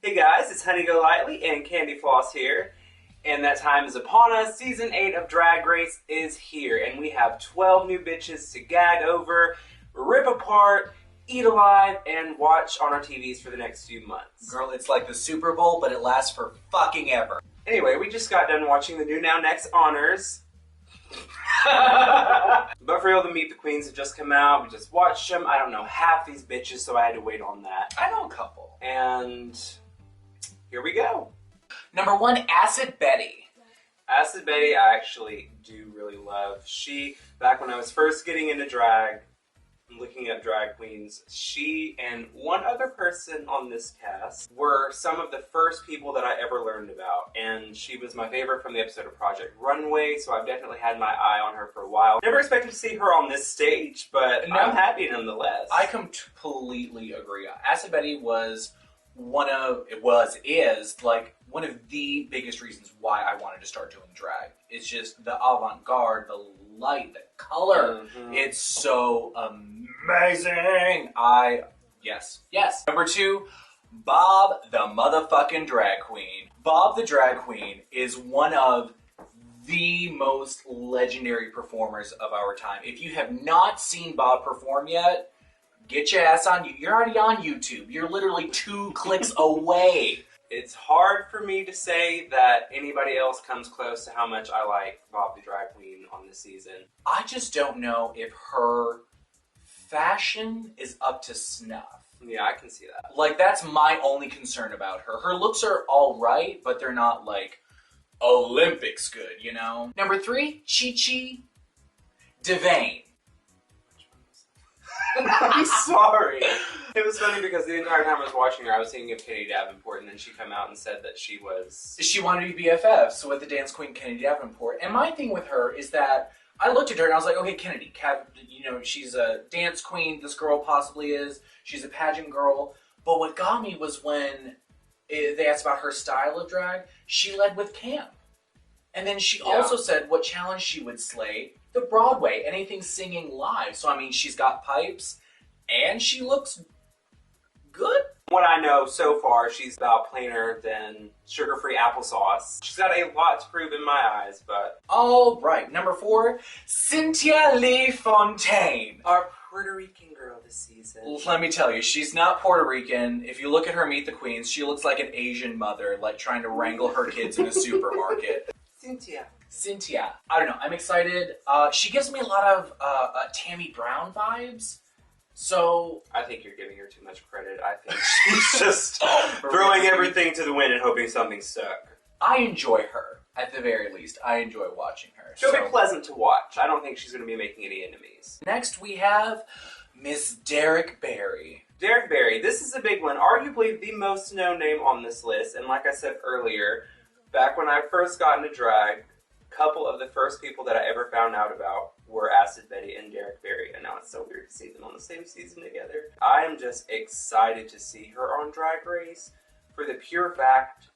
Hey guys, it's Golightly and Candy Floss here, and that time is upon us. Season 8 of Drag Race is here, and we have 12 new bitches to gag over, rip apart, eat alive, and watch on our TVs for the next few months. Girl, it's like the Super Bowl, but it lasts for fucking ever. Anyway, we just got done watching the new Now Next Honors. But for real, the Meet the Queens have just come out. We just watched them. I don't know half these bitches, so I had to wait on that. I know a couple. And here we go. Number 1, Acid Betty. Acid Betty, I actually do really love. She, back when I was first getting into drag, looking at drag queens, she and one other person on this cast were some of the first people that I ever learned about, and she was my favorite from the episode of Project Runway, so I've definitely had my eye on her for a while. Never expected to see her on this stage, but no, I'm happy nonetheless. I completely agree. Acid Betty is one of the biggest reasons why I wanted to start doing drag. It's just the avant-garde, the light, the color. Mm-hmm. It's so amazing. Yes. Number 2, Bob the motherfucking drag queen. Bob the drag queen is one of the most legendary performers of our time. If you have not seen Bob perform yet, get your ass on. You're already on YouTube. You're literally 2 clicks away. It's hard for me to say that anybody else comes close to how much I like Bob the Drag Queen on this season. I just don't know if her fashion is up to snuff. Yeah, I can see that. Like, that's my only concern about her. Her looks are all right, but they're not, like, Olympics good, you know? Number 3, Chi-Chi DeVayne. I'm sorry. It was funny because the entire time I was watching her, I was thinking of Kenny Davenport, and then she came out and said that she wanted to be BFFs with the dance queen Kenny Davenport. And my thing with her is that I looked at her and I was like, okay, Kennedy, she's a dance queen. This girl possibly is. She's a pageant girl. But what got me was when they asked about her style of drag, she led with camp. And then she also said what challenge she would slay. The Broadway, anything singing live. So, I mean, she's got pipes, and she looks good. What I know so far, she's about plainer than sugar-free applesauce. She's got a lot to prove in my eyes, but... All right, number 4, Cynthia Lee Fontaine. Our Puerto Rican girl this season. Let me tell you, she's not Puerto Rican. If you look at her Meet the Queens, she looks like an Asian mother, like trying to wrangle her kids in a supermarket. Cynthia. I don't know. I'm excited. She gives me a lot of Tammy Brown vibes. So... I think you're giving her too much credit. I think she's just throwing everything to the wind and hoping something stuck. I enjoy her, at the very least. I enjoy watching her. She'll be pleasant to watch. I don't think she's going to be making any enemies. Next we have Miss Derrick Barry. Derrick Barry. This is a big one. Arguably the most known name on this list. And like I said earlier, back when I first got into drag, a couple of the first people that I ever found out about were Acid Betty and Derrick Barry, and now it's so weird to see them on the same season together. I am just excited to see her on Drag Race for the pure fact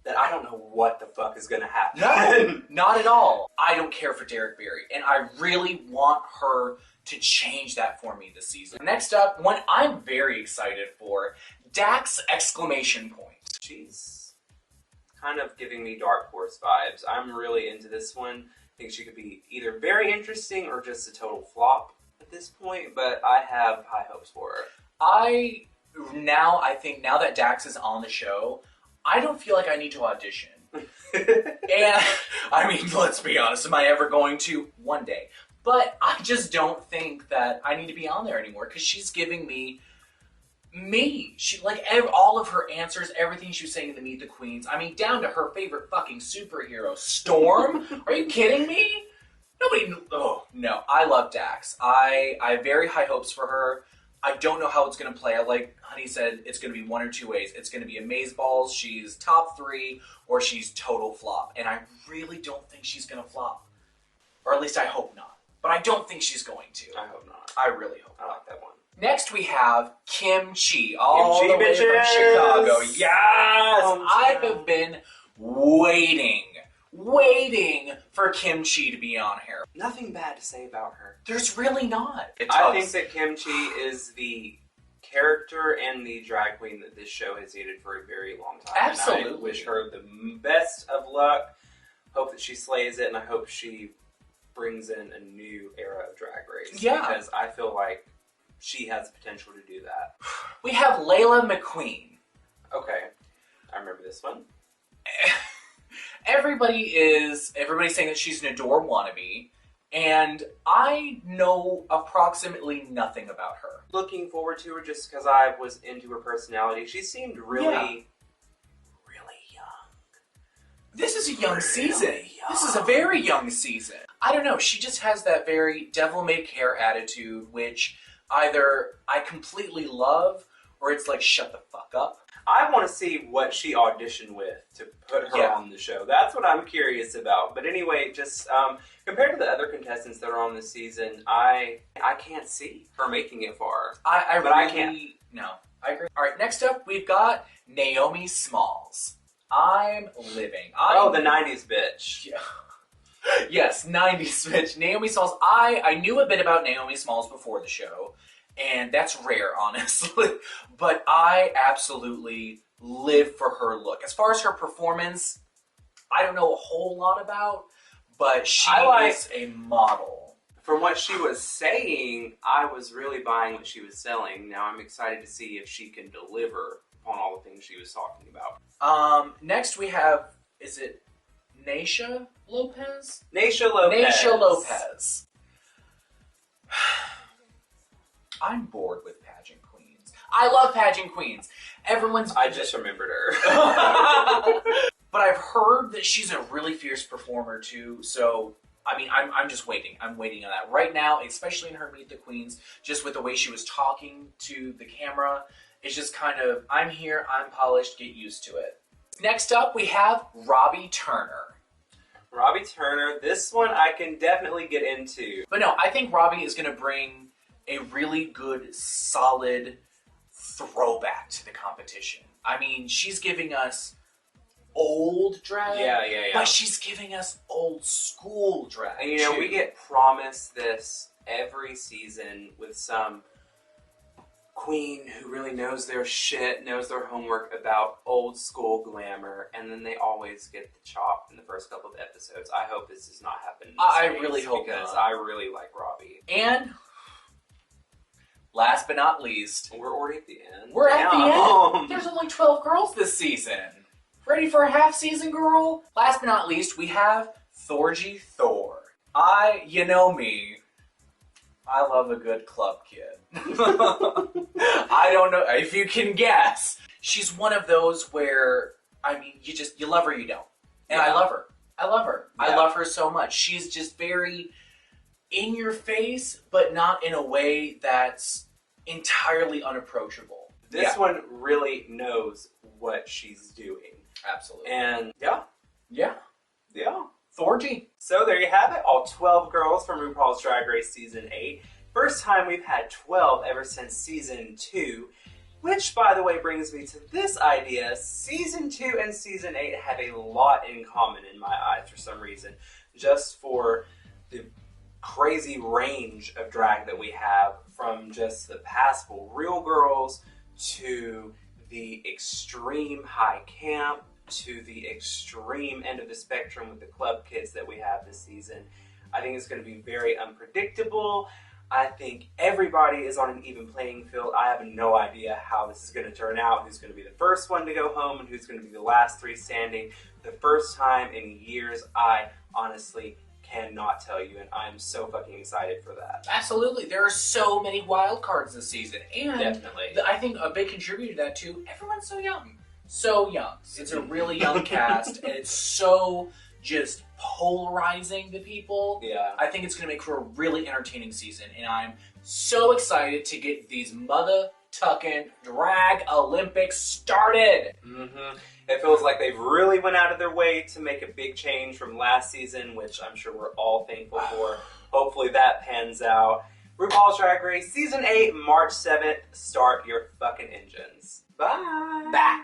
that I don't know what the fuck is gonna happen. No, not at all. I don't care for Derrick Barry, and I really want her to change that for me this season. Next up, one I'm very excited for, Dax ! She's kind of giving me Dark Horse vibes. I'm really into this one. I think she could be either very interesting or just a total flop at this point, but I have high hopes for her. I think now that Dax is on the show, I don't feel like I need to audition. And, I mean, let's be honest, am I ever going to? One day. But I just don't think that I need to be on there anymore, because she's giving me. She, like, all of her answers, everything she was saying in the Meet the Queens, I mean, down to her favorite fucking superhero, Storm? Are you kidding me? Oh, no, I love Dax. I have very high hopes for her. I don't know how it's going to play out. Like Honey said, it's going to be one or two ways. It's going to be amazeballs, she's top 3, or she's total flop. And I really don't think she's going to flop. Or at least I hope not. But I don't think she's going to. I hope not. I really hope not. I like that one. Next we have Kimchi, all the way bitches. from Chicago. Yes! I have been waiting for Kimchi to be on here. Nothing bad to say about her. There's really not. I think that Kimchi is the character and the drag queen that this show has needed for a very long time. Absolutely. And I wish her the best of luck. Hope that she slays it, and I hope she brings in a new era of Drag Race. Yeah. Because I feel like she has the potential to do that. We have Laila McQueen. Okay. I remember this one. Everybody's saying that she's an Adore wannabe, and I know approximately nothing about her. Looking forward to her just because I was into her personality. She seemed really young. This is a young season. This is a very young season. I don't know. She just has that very devil-may-care attitude, which either I completely love, or it's like, shut the fuck up. I want to see what she auditioned with to put her on the show. That's what I'm curious about. But anyway, just compared to the other contestants that are on this season, I can't see her making it far. I can't. No, I agree. All right, next up, we've got Naomi Smalls. I'm living. The 90s bitch. Yeah. Yes, 90s bitch. Naomi Smalls. I knew a bit about Naomi Smalls before the show, and that's rare, honestly. But I absolutely live for her look. As far as her performance, I don't know a whole lot about, but she is a model. From what she was saying, I was really buying what she was selling. Now I'm excited to see if she can deliver on all the things she was talking about. Next we have, is it Naisha Lopez? Naisha Lopez. Naisha Lopez. I'm bored with pageant queens. I love pageant queens. I just remembered her. But I've heard that she's a really fierce performer too, so I mean, I'm just waiting. I'm waiting on that. Right now, especially in her Meet the Queens, just with the way she was talking to the camera, it's just kind of, I'm here, I'm polished, get used to it. Next up, we have Robbie Turner. Robbie Turner, this one I can definitely get into. But no, I think Robbie is going to bring a really good, solid throwback to the competition. I mean, she's giving us old drag, but she's giving us old school drag. And you know, we get promised this every season with some queen who really knows their shit, knows their homework about old school glamour, and then they always get the chop in the first couple of episodes. I hope this does not happen. I really hope because not. I really like Robbie. And last but not least, we're already at the end. We're at the end. There's only 12 girls this season. Ready for a half season, girl? Last but not least, we have Thorgy Thor. You know me, I love a good club kid. I don't know if you can guess. She's one of those where, I mean, you love her, you don't. And I love her. I love her. Yeah. I love her so much. She's just very in your face, but not in a way that's entirely unapproachable. This one really knows what she's doing. Absolutely. And yeah. Thorgy. So there you have it, all 12 girls from RuPaul's Drag Race Season 8. First time we've had 12 ever since Season 2, which, by the way, brings me to this idea. Season 2 and Season 8 have a lot in common in my eyes for some reason, just for the crazy range of drag that we have, from just the passable real girls to the extreme high camp to the extreme end of the spectrum with the club kids that we have this season. I think it's going to be very unpredictable. I think everybody is on an even playing field. I have no idea how this is going to turn out, who's going to be the first one to go home and who's going to be the last three standing. The first time in years, I honestly cannot tell you, and I'm so fucking excited for that. Absolutely. There are so many wild cards this season, and definitely. I think a big contributor to that too, everyone's so young. So young. It's a really young cast, and it's so just polarizing to people. Yeah. I think it's going to make for a really entertaining season, and I'm so excited to get these mother-tucking drag Olympics started. Mm-hmm. It feels like they've really went out of their way to make a big change from last season, which I'm sure we're all thankful for. Hopefully that pans out. RuPaul's Drag Race Season 8, March 7th. Start your fucking engines. Bye. Bye.